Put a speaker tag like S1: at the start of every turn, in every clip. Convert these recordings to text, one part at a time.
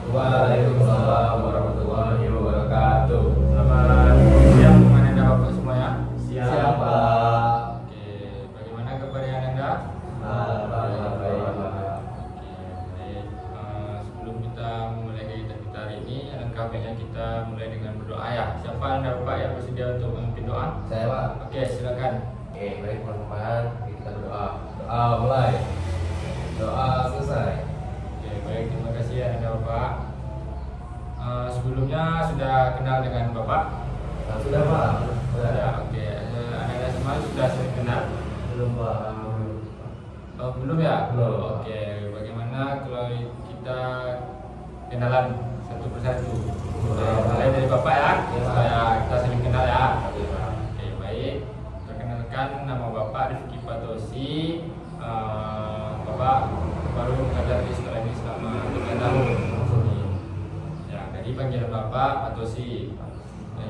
S1: Waalaikumsalam warahmatullahi wabarakatuh.
S2: Selamat siang Ananda Bapak semua ya.
S1: Siapa?
S2: Oke, bagaimana kabar Ananda?
S1: Alhamdulillah baik.
S2: Baik. Sebelum kita memulai kegiatan kita hari ini, alangkah baiknya kita mulai dengan berdoa ya. Siapa Anda Bapak yang bersedia untuk memimpin doa?
S1: Saya Pak.
S2: Oke, silakan.
S1: Oke, baik teman-teman, kita berdoa. Doa mulai. Doa selesai.
S2: Oke, baik, terima kasih Ananda Bapak. Sebelumnya sudah kenal dengan Bapak?
S1: Nah, sudah Pak.
S2: Sudah. Oke, Ananda semua sudah sering kenal?
S1: Belum Pak.
S2: Oh, belum ya?
S1: Belum.
S2: Oke, bagaimana kalau kita kenalan satu persatu? Mulai dari Bapak ya,
S1: Iya, Pak.
S2: supaya kita saling kenal ya.
S1: Oke, Pak.
S2: Oke, baik. Perkenalkan, nama Bapak Rifki Patosi. Bapak baru mengajar di sekolah ini selama 3 tahun. Ya, tadi panggilan Bapak Patosi.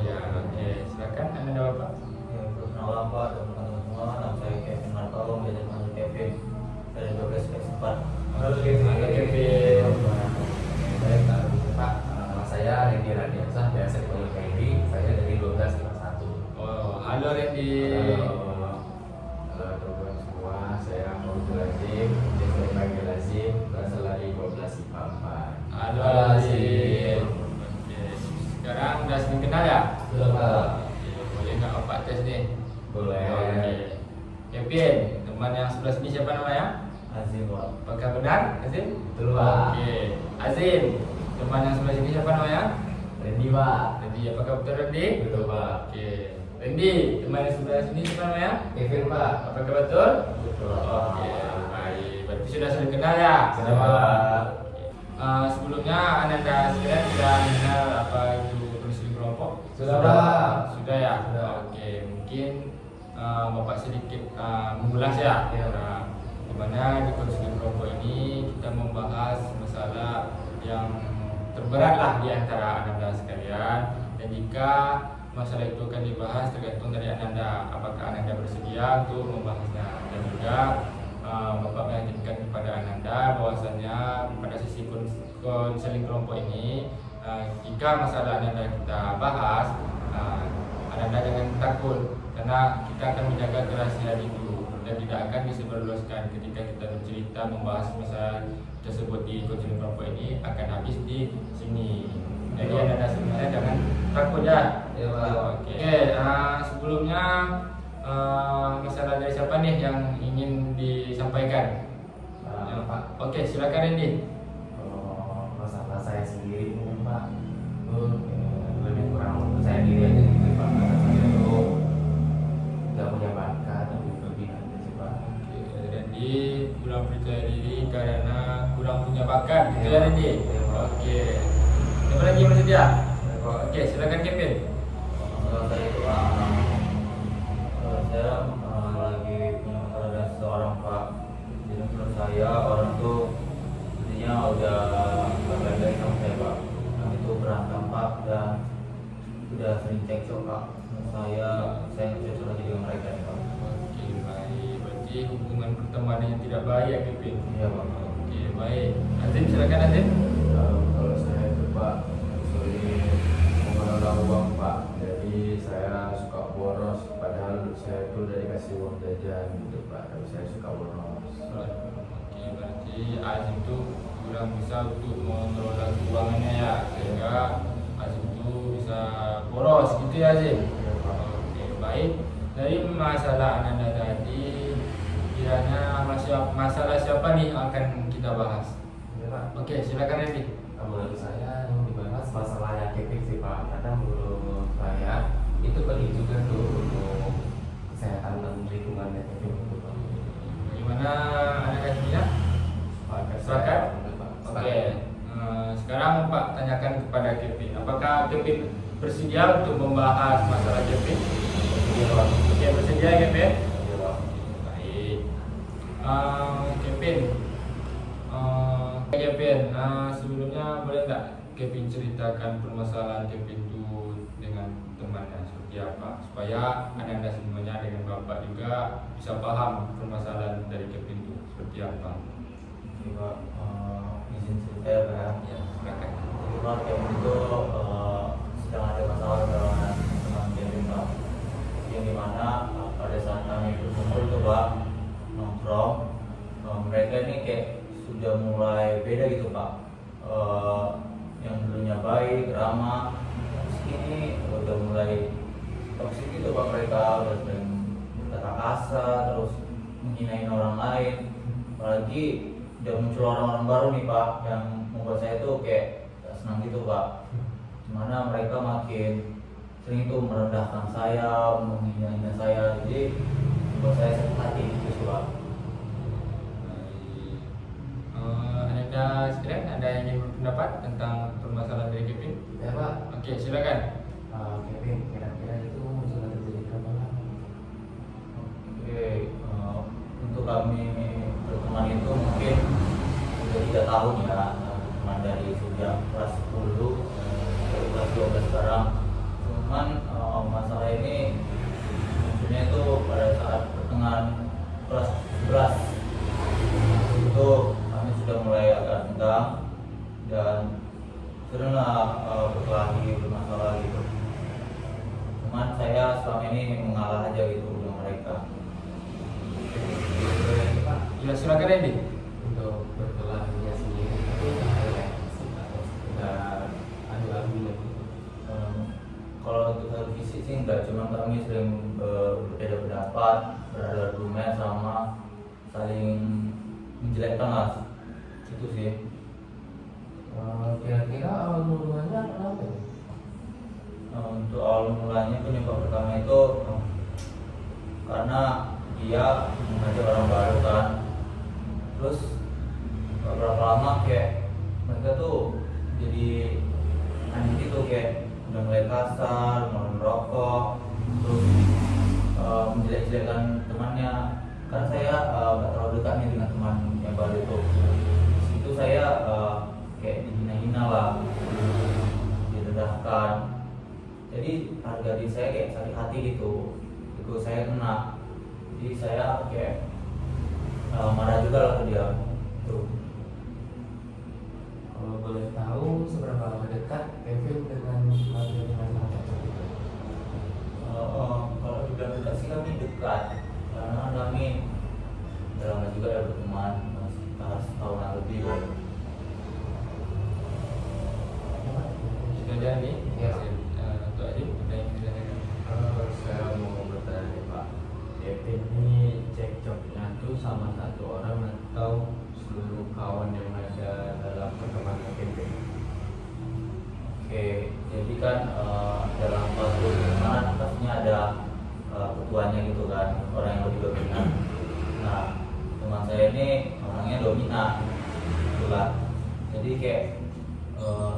S2: Ya, oke. Silakan Anda Bapak.
S3: Ya, perkenalan Pak dan teman-teman semua, nama saya Kevin Martolo, biasa dipanggil Kevin dari 12 Pak.
S2: Halo Kevin.
S1: Baik, Pak. Nama saya Randy Radiansah, biasa dipanggil Randy. Saya dari 1251.
S2: Oh, halo Randy.
S1: Halo teman-teman semua, saya Maudul Lazim, biasa dipanggil Lazim, berasal dari 12 IPA 4.
S2: Halo Lazim. Oke, sekarang udah sering kenal ya?
S1: Sudah Pak.
S2: Oke, boleh nggak Bapak tes nih?
S1: Boleh.
S2: Oke. Kevin, teman yang sebelah sini siapa namanya?
S3: Azim Pak.
S2: Apakah benar, Azim?
S1: Betul Pak.
S2: Oke, Azim, teman yang sebelah sini siapa namanya?
S1: Randy Pak.
S2: Randy, apakah betul Randy?
S1: Betul Pak.
S2: Oke, Randy, teman yang sebelah sini siapa namanya?
S1: Kevin Pak.
S2: Apakah betul?
S1: Betul.
S2: Oke, baik. Berarti sudah sering kenal ya?
S1: Sudah Pak.
S2: Sebelumnya Ananda sekalian sudah mengenal apa itu konseling kelompok?
S1: Sudah, Pak.
S2: Sudah ya?
S1: Sudah.
S2: Oke, mungkin Bapak sedikit mengulas ya.
S1: Iya.
S2: Dimana di konseling kelompok ini kita membahas masalah yang terberat lah di antara Ananda sekalian. Dan jika masalah itu akan dibahas tergantung dari Ananda, apakah Ananda bersedia untuk membahasnya, dan juga Bapak meyakinkan kepada Ananda bahwasannya pada sisi konseling kelompok ini, jika masalah Ananda kita bahas, Ananda jangan takut, karena kita akan menjaga kerahasiaan itu dan tidak akan disebarluaskan. Ketika kita bercerita membahas masalah tersebut di konseling kelompok ini akan habis di sini. Jadi Ananda sebenarnya jangan takut ya.
S1: Iya Pak.
S2: Oke, sebelumnya masalah dari siapa nih yang ingin disampaikan? Ya,
S1: Pak.
S2: Oke, silakan Randy.
S1: Kalau masalah saya sendiri mungkin Pak, lebih kurang untuk saya diri aja gitu Pak. Karena saya itu nggak punya bakat, tapi kelebihan aja sih Pak.
S2: Oke, Randy kurang percaya diri karena kurang punya bakat, gitu ya Randy?
S1: Iya, Pak.
S2: Oke. Siapa lagi yang bersedia? Oke, silakan Kevin.
S3: Masalah saya itu saya lagi punya masalah dengan seseorang Pak. Jadi menurut saya orang tuh sepertinya udah baik-baik sama saya Pak. Nah itu berantem Pak dan udah sering cekcok Pak. Menurut saya nggak cocok lagi dengan mereka nih Pak.
S2: Oke, baik. Berarti hubungan pertemanan yang tidak baik ya Kevin?
S3: Iya Pak.
S2: Oke, baik. Azim, silakan Azim.
S1: Kalau saya itu Pak, sulit mengelola uang Pak. Jadi saya suka boros, padahal saya itu udah dikasih uang jajan gitu Pak. Tapi saya suka boros.
S2: Oke, berarti Azim itu kurang bisa untuk mengelola keuangannya ya, sehingga Azim itu bisa boros gitu ya Azim. Oke, baik. Dari masalah Ananda tadi, kiranya masalah siapa nih yang akan kita bahas?
S1: Ya Pak.
S2: Oke, silakan Randy.
S1: Menurut saya yang dibahas masalahnya Kevin sih Pak, karena menurut saya itu penting juga tuh untuk kesehatan dan lingkungannya Kevin itu Pak.
S2: Gimana Anda kasihnya?
S1: Sepakat
S2: Sepakat?
S1: Pak.
S2: Oke, sekarang Pak tanyakan kepada Kevin, apakah Kevin bersedia untuk membahas masalah Kevin?
S1: Iya Pak.
S2: Oke, bersedia Kevin?
S1: Iya Pak.
S2: Baik. Kevin, Kevin, sebelumnya boleh nggak Kevin ceritakan permasalahan Kevin itu dengan temannya seperti apa, supaya Anda semuanya dengan Bapak juga bisa paham permasalahan dari Kevin itu seperti apa?
S3: Jadi Pak, izin cerita ya Pak.
S2: Ya, silakan.
S3: kebetulan Kevin itu sedang ada masalah dengan teman Kevin Pak, yang dimana pada saat kami berkumpul itu Pak nongkrong, mereka ini kayak sudah mulai beda gitu Pak. Yang dulunya baik, ramah, ini udah mulai toksik gitu Pak, mereka udah sering berkata kasar, terus menghinain orang lain. Apalagi udah muncul orang-orang baru nih Pak, yang membuat saya tuh kayak gak senang gitu Pak. Dimana mereka makin sering itu merendahkan saya, menghina saya, jadi membuat saya sakit hati gitu sih Pak.
S2: Anda sekalian ada yang ingin berpendapat tentang permasalahan dari Kevin?
S1: Ya Pak.
S2: Oke, silakan.
S1: Kevin, kira-kira itu sudah terjadi berapa lama?
S3: Oke, untuk kami berteman itu mungkin sudah 3 tahun ya, teman dari sejak kelas 10 dari kelas 12 sekarang. Cuman masalah ini munculnya itu pada saat pertengahan kelas 11 itu kami sudah mulai agak tegang dan seringlah berkelahi, bermasalah gitu. Cuman saya selama ini mengalah aja gitu dengan mereka.
S1: Pak,
S2: Ya, silakan Randy.
S1: untuk berkelahinya sendiri itu kayak atau sekedar adu-adu gitu.
S3: Kalau untuk hal fisik sih enggak, cuma kami sering berbeda pendapat, beradu argumen sama saling menjelekkan lah, itu sih.
S1: Kira-kira awal mulanya kenapa ya?
S3: Untuk awal mulanya penyebab pertama itu karena dia mengajak orang baru kan, terus beberapa lama kayak mereka tuh jadi aneh gitu, kayak udah mulai kasar, mulai merokok, terus menjelek-jelekan temannya. Karena saya gak terlalu dekat nih dengan teman yang baru itu. Itu saya kayak dihina-hina lah, direndahkan. Jadi harga diri saya kayak sakit hati gitu, itu saya kena. Jadi saya kayak marah juga lah ke dia. Tuh.
S1: Kalau boleh tahu seberapa lama dekat Kevin dengan masalah tersebut?
S3: Kalau dibilang dekat sih kami dekat, karena kami udah lama juga ya berteman, sekitar setahunan lebih lah.
S2: Sudah ada nih?
S1: Ya.
S2: Untuk Adib, ada yang ditanyakan?
S1: Saya mau bertanya nih Pak, Kevin ini cekcoknya tuh sama satu orang atau seluruh kawan yang ada dalam pertemanan Kevin?
S3: Oke, jadi kan dalam suatu pertemanan pastinya ada ketuanya gitu kan, orang yang lebih dominan. Nah, teman saya ini orangnya dominan, itulah. Jadi kayak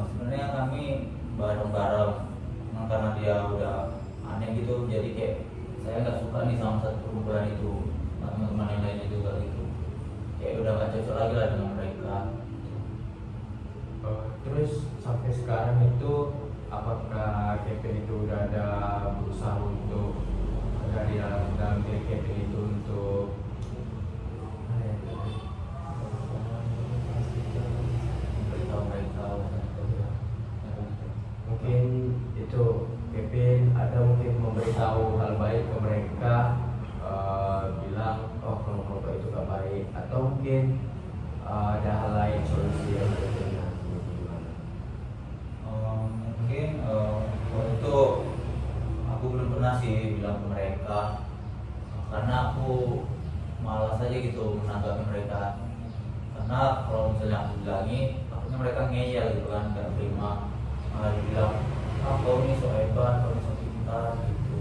S3: sebenarnya kami bareng-bareng, cuma karena dia udah aneh gitu, jadi kayak saya nggak suka nih sama satu perkumpulan itu, sama teman-teman yang lainnya juga gitu. Kayak udah gak cocok lagi lah dengan mereka.
S1: Terus sampai sekarang itu apakah Kevin itu udah ada berusaha untuk dari dalam diri Kevin itu untuk
S3: Beritahu mereka,
S1: mungkin itu Kevin ada mungkin memberitahu hal baik ke mereka, bilang oh kelompok itu gak baik, atau mungkin ada hal lain solusi yang berbeda gimana?
S3: mungkin waktu itu aku belum pernah sih bilang ke mereka, karena aku malas aja gitu menanggapi mereka. Karena kalau misalnya aku bilangi, takutnya mereka ngeyel gitu kan, gak terima, malah dibilang kau ini so hebat, kau ini so pintar gitu.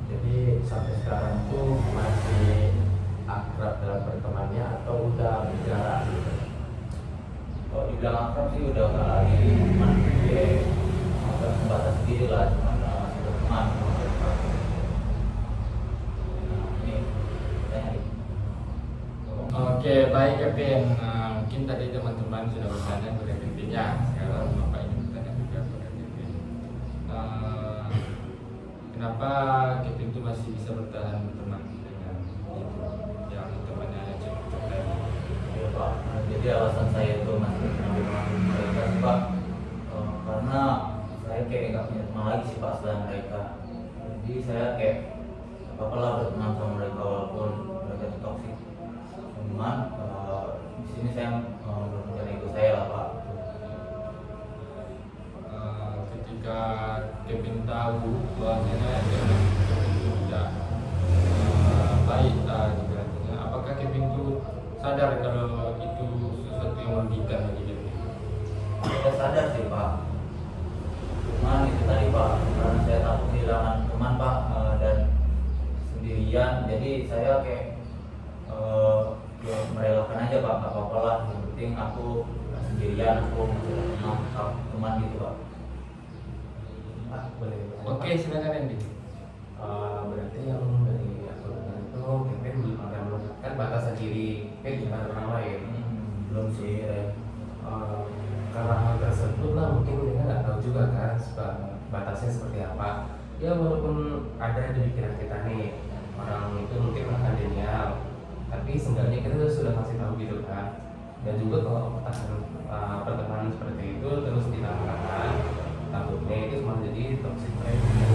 S1: Jadi sampai sekarang tuh masih akrab dalam pertemanannya atau udah berjarak gitu?
S3: Kalau dibilang akrab sih udah gak lagi, cuman dia agak sebatas diri lah, cuman masih berteman sama mereka. Nah, ini tanya nih.
S2: Oke, baik Kevin. Mungkin tadi teman-teman sudah bertanya kepada Kevin ya. Sekarang Bapak ingin bertanya juga kepada Kevin. Kenapa Kevin itu masih bisa bertahan berteman dengan itu yang temannya cekcok tadi?
S3: Ya Pak, jadi alasan saya itu masih mengambil mereka sih Pak, teman lagi sih Pak selain mereka. Jadi saya kayak apa lah berteman sama mereka walaupun mereka itu toksik. Cuman di sini saya menurunkan ego saya lah Pak.
S2: Ketika Kevin tahu bahwasanya Kevin itu tidak baik juga, apakah Kevin itu sadar kalau itu sesuatu yang merugikan bagi Kevin?
S3: Saya sadar sih Pak. Cuman itu tadi Pak, karena saya takut kehilangan teman Pak dan sendirian, jadi saya kayak ya merelakan aja Pak, nggak apa-apa lah. Yang penting aku nggak sendirian, aku masih teman gitu Pak.
S4: Pak, boleh bertanya,
S2: Oke,
S4: Pak?
S2: silakan Andy.
S4: Berarti yang dari aku dengar itu Kevin belum akan menetapkan batasan diri Kevin dengan orang lain.
S3: Belum sih.
S4: Karena hal tersebut lah mungkin kita nggak tahu juga kan batasnya seperti apa. Ya walaupun ada di pikiran kita nih orang itu mungkin akan denial, tapi seenggaknya kita sudah kasih tahu gitu kan. Dan juga kalau pertemanan seperti itu terus dilanggarkan, takutnya itu malah jadi toxic friendship.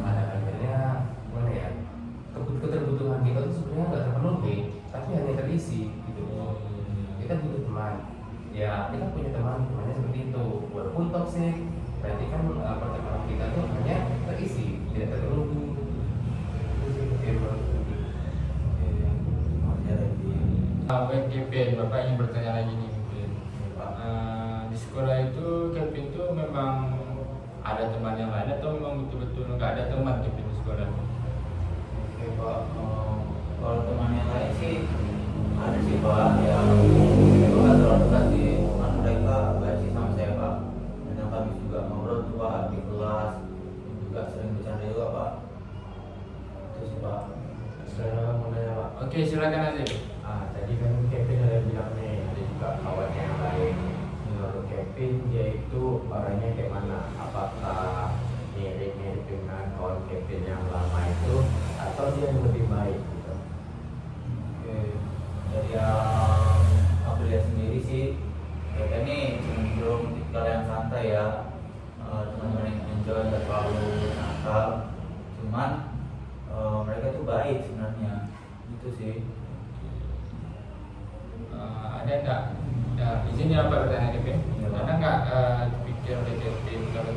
S4: Pada akhirnya gimana ya, kebutuhan kita itu sebenarnya nggak terpenuhi, tapi hanya terisi gitu. Kita butuh teman, ya kita punya temannya seperti itu, walaupun toxic, berarti kan pertemanan kita tuh hanya terisi, tidak terpenuhi. Itu sih mungkin.
S3: Masih ada di
S2: Baik Kevin, Bapak ingin bertanya lagi nih mungkin.
S3: Pak.
S2: Di sekolah itu Kevin itu memang ada teman yang lain atau memang betul-betul nggak ada teman Kevin di sekolah?
S3: Oke Pak, kalau teman yang lain sih ada sih Pak, ya itu nggak terlalu dekat sih, cuman mereka baik sih sama saya Pak. Dan kami juga ngobrol tuh Pak di kelas, juga sering bercanda juga Pak. Itu sih Pak.
S4: Saya mau nanya Pak.
S2: Oke, silakan aja.
S4: Tadi kan Kevin ada bilang nih, ada juga kawannya yang lain. Menurut Kevin, dia itu orangnya kayak mana? Apakah mirip-mirip dengan kawan Kevin yang lama itu, atau dia yang lebih baik gitu?
S3: Oke, dari yang aku lihat sendiri sih, mereka ini cenderung tipikal yang santai ya, teman-teman yang enjoy, nggak terlalu nakal. Cuman mereka tuh baik sebenarnya, itu sih.
S2: Ada nggak? Ya, izin ya Pak bertanya Kevin.
S3: Iya, Pak.
S2: Ada nggak dipikir oleh Kevin kalau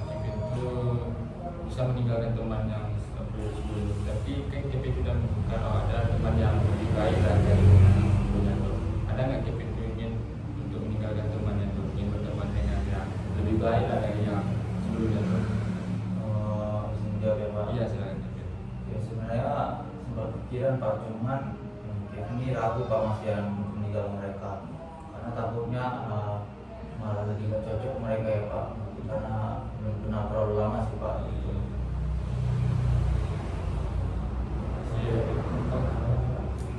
S2: Kevin itu bisa meninggalkan teman yang sebelum, tapi kan Kevin sudah menemukan ada teman yang lebih baik lah dari sebelumnya tuh. Ada nggak Kevin itu ingin untuk meninggalkan teman yang tuh, ingin berteman dengan yang lebih baik lah dari yang sebelumnya tuh?
S3: Izin jawab ya Pak.
S2: Iya silakan Kevin.
S3: Ya sebenarnya sempat pikiran Pak, cuman Kevin ini ragu Pak masih yang meninggal mereka, karena takutnya malah lagi nggak cocok mereka ya Pak, karena belum kenal terlalu lama sih Pak gitu.
S2: Iya.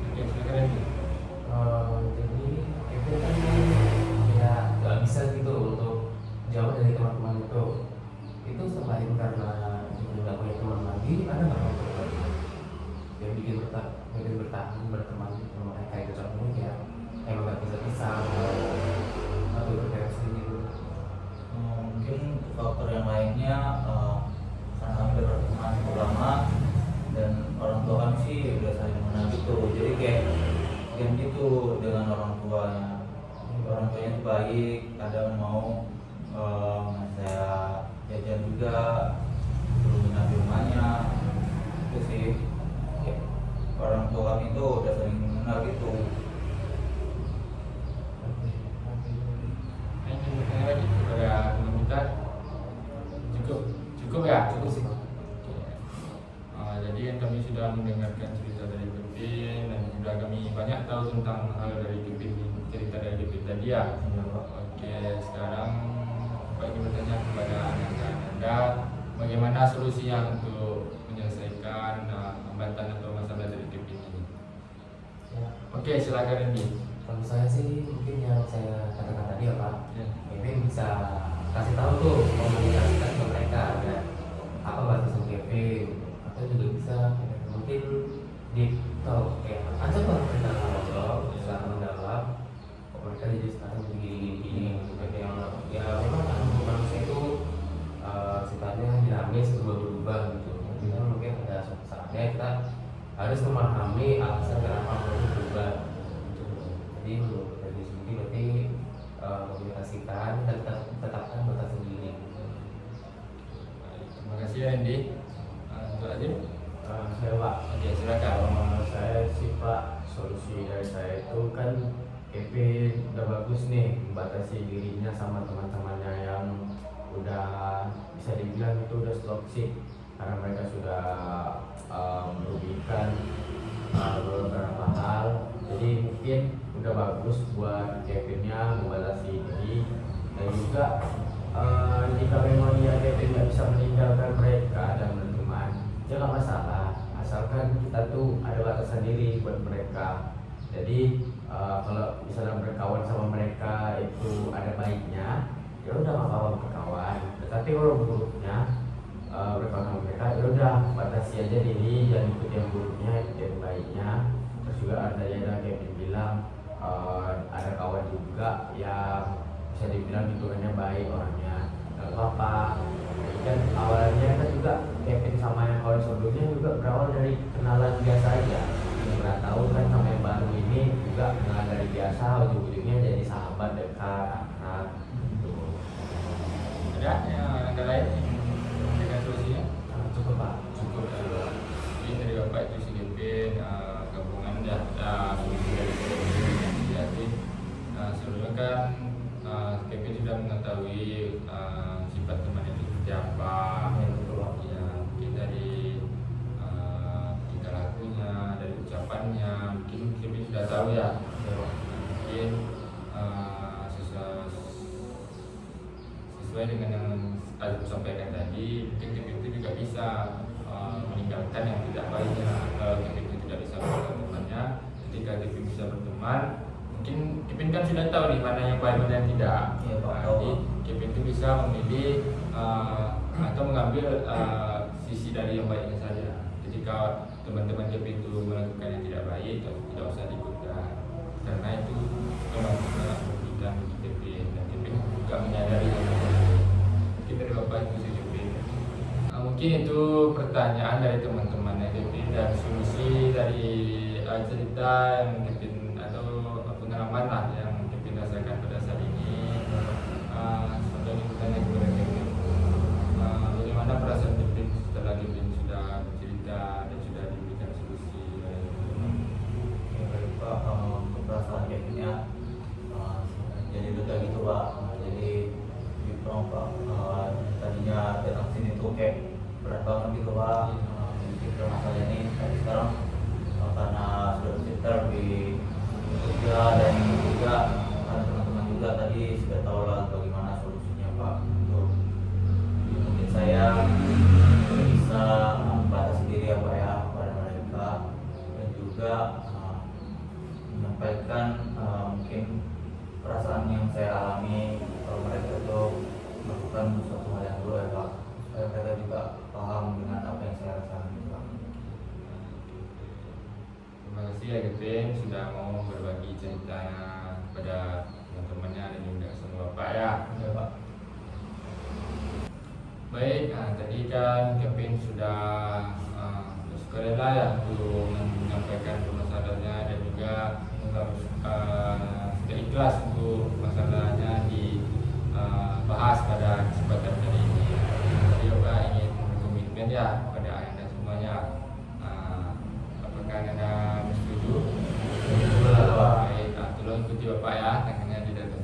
S2: Oke silakan Andy.
S4: Jadi Kevin kan ya nggak bisa gitu untuk jauh dari teman-teman itu. Itu selain karena dia nggak punya teman lagi, ada nggak faktor lain yang bikin bertahan berteman sama mereka itu contohnya ya emang nggak bisa pisah atau berreaksi gitu.
S3: Mungkin faktor yang lainnya karena kami udah berteman cukup lama dan orang tua kami sih udah saling mengenal gitu, jadi kayak gitu dengan orang tuanya. Orang tuanya itu baik, kadang mau ngasih saya jajan juga, suruh nginep di rumahnya. Itu sih ya, orang tua kami itu udah saling mengenal gitu.
S2: Ingin bertanya lagi kepada teman kita? Cukup ya?
S4: Cukup sih Pak.
S2: Jadi kan kami sudah mendengarkan cerita dari Kevin dan sudah kami banyak tahu tentang hal dari Kevin, cerita dari Kevin tadi ya.
S3: Iya, Pak.
S2: Oke, sekarang Pak ingin bertanya kepada Anda, bagaimana solusinya untuk menyelesaikan hambatan atau masalah dari Kevin ini?
S4: Ya,
S2: Oke, silakan Randy.
S4: kalau saya sih mungkin yang saya katakan tadi ya Pak,
S2: Ya.
S4: Kevin bisa kasih tahu tuh komunikasikan ke mereka ada apa batasan Kevin, atau juga bisa mungkin di tahu kayak ajak lah mereka ngobrol secara mendalam kok mereka jadi sekarang begini Kevin yang ya memang kan manusia itu
S1: dari saya itu kan Kevin udah bagus nih membatasi dirinya sama teman-temannya yang udah bisa dibilang itu udah toxic karena mereka sudah merugikan beberapa hal. Jadi mungkin udah bagus buat Kevinnya membatasi diri dan juga jika memang ya Kevin nggak bisa meninggalkan mereka dan teman-teman, ya nggak masalah asalkan kita tuh ada batasan diri buat mereka. Jadi kalau misalnya berkawan sama mereka itu ada baiknya, ya udah nggak apa-apa berkawan. Tetapi kalau buruknya berkawan sama mereka, ya udah batasi aja diri, jangan ikut yang buruknya, ikut yang baiknya. Terus juga ada yang Kevin bilang ada kawan juga yang bisa dibilang hitungannya baik orangnya, nggak apa-apa. Jadi kan awalnya kan juga Kevin sama yang kawan sebelumnya juga berawal dari kenalan biasa aja. Nggak tahu kan sama yang baru ini juga kenalan dari biasa, ujung-ujungnya jadi sahabat dekat, akrab gitu.
S2: Ada yang ada lain dengan solusinya?
S1: Cukup Pak.
S2: Cukup ya. Jadi dari Bapak itu si Kevin gabungan solusi dari Kevin. Jadi sebelumnya kan Kevin sudah mengetahui sifat teman itu seperti apa. Ya, mungkin dari tingkah lakunya, dari ucapannya, mungkin Kevin sudah tahu ya. Mungkin sesuai dengan yang aku sampaikan tadi, mungkin Kevin itu juga bisa meninggalkan yang tidak baiknya. Kalau Kevin itu tidak bisa meninggalkan temannya, ketika Kevin bisa berteman, mungkin Kevin kan sudah tahu di mana yang baik mana yang tidak.
S3: Iya, Pak.
S2: Jadi Kevin itu bisa memilih atau mengambil sisi dari yang baiknya saja. Jadi kalau teman-teman Kevin itu melakukan yang tidak baik, tidak usah diikutkan, karena itu teman-teman merugikan Kevin dan Kevin juga menyadari hal itu. Mungkin dari Bapak itu sih Kevin. Mungkin itu pertanyaan dari teman-temannya Kevin dan solusi dari cerita yang Kevin atau pengalaman lah yang Kevin rasakan pada saat ini. Sampai ini bertanya kepada Kevin, bagaimana perasaan Kevin setelah Kevin sudah bercerita dan sudah diberikan solusi oleh teman-teman?
S3: Ya, baik Pak, untuk perasaan Kevinnya jadi duta gitu Pak. Jadi di prom Pak, tadinya datang sini tuh kayak berat banget gitu Pak. Jadi masalah ini tapi sekarang karena sudah bercerita lebih juga dan juga karena teman-teman juga tadi sudah tahu lah bagaimana solusinya Pak. Untuk mungkin saya bisa membatasi diri ya Pak ya kepada mereka dan juga menyampaikan mungkin perasaan yang saya alami kalau mereka itu melakukan suatu hal yang buruk ya Pak, supaya mereka juga paham dengan apa yang saya rasakan gitu Pak.
S2: Terima kasih ya Kevin sudah mau berbagi ceritanya kepada teman-temannya dan juga sama Bapak ya.
S3: Ya Pak.
S2: Baik, tadi kan Kevin sudah bersukarela ya untuk menyampaikan permasalahannya dan juga sudah ikhlas untuk masalahnya dibahas pada kesempatan kali ini. Jadi Bapak ingin berkomitmen ya kepada Anda semuanya. Apakah Anda setuju? Baik, tolong ikuti Bapak ya, tangannya di dalam.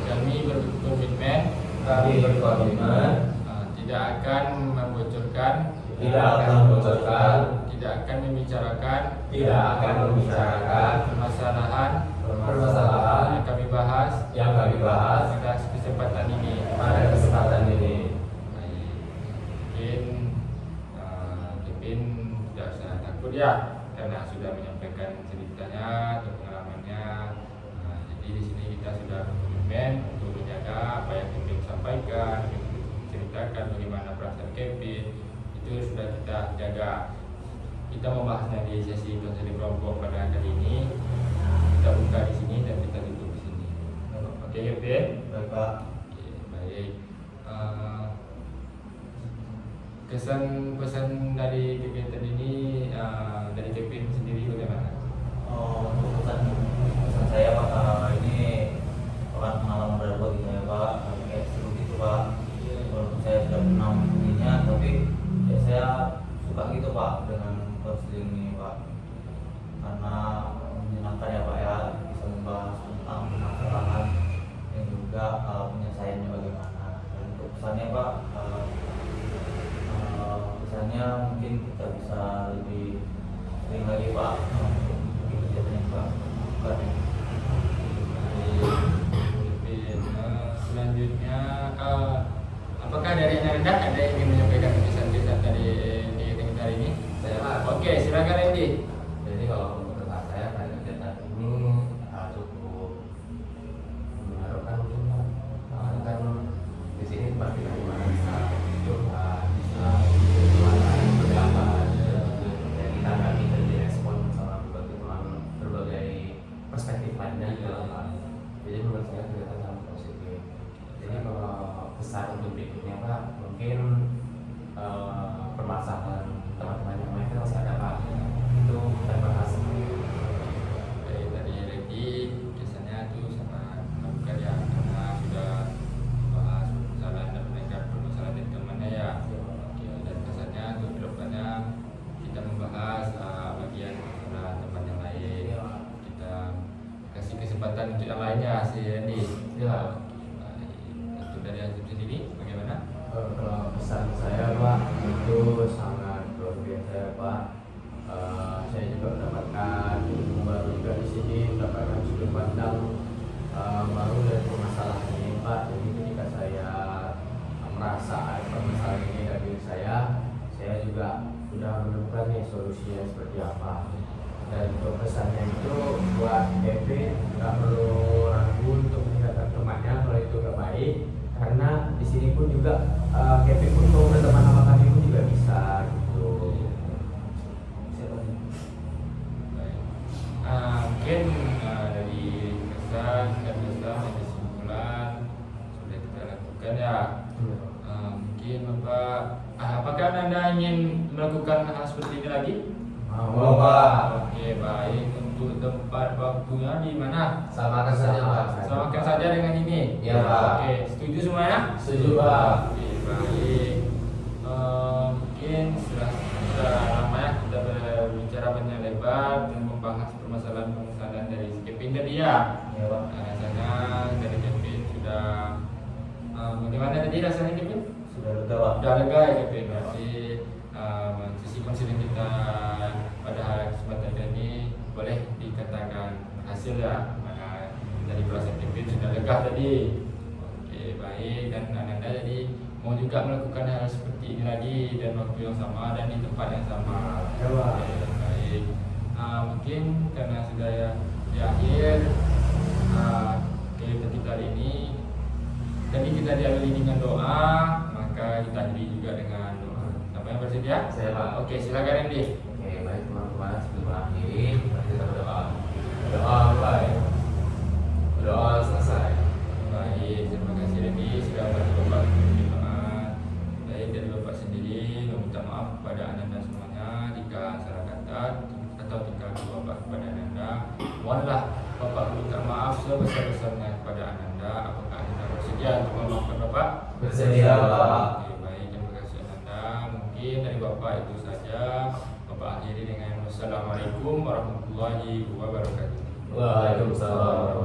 S2: Kami berkomitmen tidak akan membocorkan,
S1: tidak akan membocorkan,
S2: tidak akan membicarakan permasalahan yang kami bahas pada kesempatan ini. Baik. Mungkin Kevin tidak usah takut ya karena sudah menyampaikan ceritanya atau pengalamannya. Jadi di sini kita sudah berkomitmen untuk menjaga apa yang Kevin sampaikan, ceritakan bagaimana perasaan Kevin itu sudah kita jaga. Kita membahasnya di sesi konseling kelompok pada kali ini. Kita buka di sini dan kita tutup di sini. Oke Kevin?
S3: Baik Pak.
S2: Oke, baik. Kesan pesan dari kegiatan ini dari Kevin sendiri bagaimana?
S3: Untuk pesan saya Pak, ini bukan pengalaman baru bagi saya Pak, kayak seru gitu Pak. Walaupun saya sudah pernah mengikutinya, tapi ya saya suka gitu Pak dengan konseling ini Pak.
S2: dan untuk yang lainnya si Randy.
S4: Ya.
S2: Untuk dari Azim sendiri bagaimana?
S1: Kalau pesan saya Pak itu sangat luar biasa ya Pak. Saya juga mendapatkan ilmu baru juga di sini, mendapatkan sudut pandang baru dari permasalahan ini Pak. Jadi ketika saya merasa ada permasalahan ini dari diri saya juga sudah menemukan nih solusinya seperti apa. Dan untuk pesannya itu buat Kevin nggak perlu ragu untuk meninggalkan temannya kalau itu nggak baik, karena di sini pun juga Kevin pun mau berteman sama kami pun juga bisa gitu.
S2: Baik. Mungkin dari kesan dan kesimpulan sudah kita lakukan ya. Mungkin Bapak, apakah Anda ingin melakukan hal seperti ini lagi?
S1: Mau Pak.
S2: Oke, baik. Untuk tempat waktunya di mana?
S4: Samakan saja Pak.
S2: Samakan saja dengan ini.
S4: Iya, Pak.
S2: Oke, setuju semuanya?
S1: Setuju Pak.
S2: Oke, baik. Mungkin sudah lama ya kita berbicara banyak lebar dan membahas permasalahan dari Kevin tadi ya.
S3: Iya Pak.
S2: Rasanya dari Kevin sudah bagaimana tadi rasanya Kevin?
S3: Sudah lega Pak.
S2: Sudah lega ya Kevin. Berarti sisi konseling kita pada kesempatan kali ini boleh dikatakan berhasil ya. Mana dari proses Kevin sudah lega tadi. Oke, baik. Dan Ananda tadi mau juga melakukan hal seperti ini lagi dan waktu yang sama dan di tempat yang sama.
S1: Ya, Pak.
S2: Oke, baik. Mungkin karena sudah ya di akhir kegiatan kita hari ini tadi kita diawali dengan doa, maka kita akhiri juga dengan doa. Siapa yang bersedia?
S4: Saya, Pak.
S2: Oke, silakan Randy.
S4: Oke, baik teman-teman, sebelum mengakhiri kita berdoa.
S1: Doa baik. Doa selesai.
S2: Baik, terima kasih Randy sudah bantu Bapak memberi doa. Baik, dari Bapak sendiri meminta maaf kepada Ananda semuanya jika salah kata atau jika Bapak kepada Ananda. Mohonlah Bapak minta maaf sebesar-besarnya kepada Ananda. Apakah Ananda bersedia untuk memaafkan Bapak?
S1: Bersedia Pak.
S2: Oke, baik, terima kasih Ananda. Mungkin dari Bapak itu saja. Bapak akhiri dengan wassalamualaikum warahmatullahi wabarakatuh.
S1: Waalaikumsalam.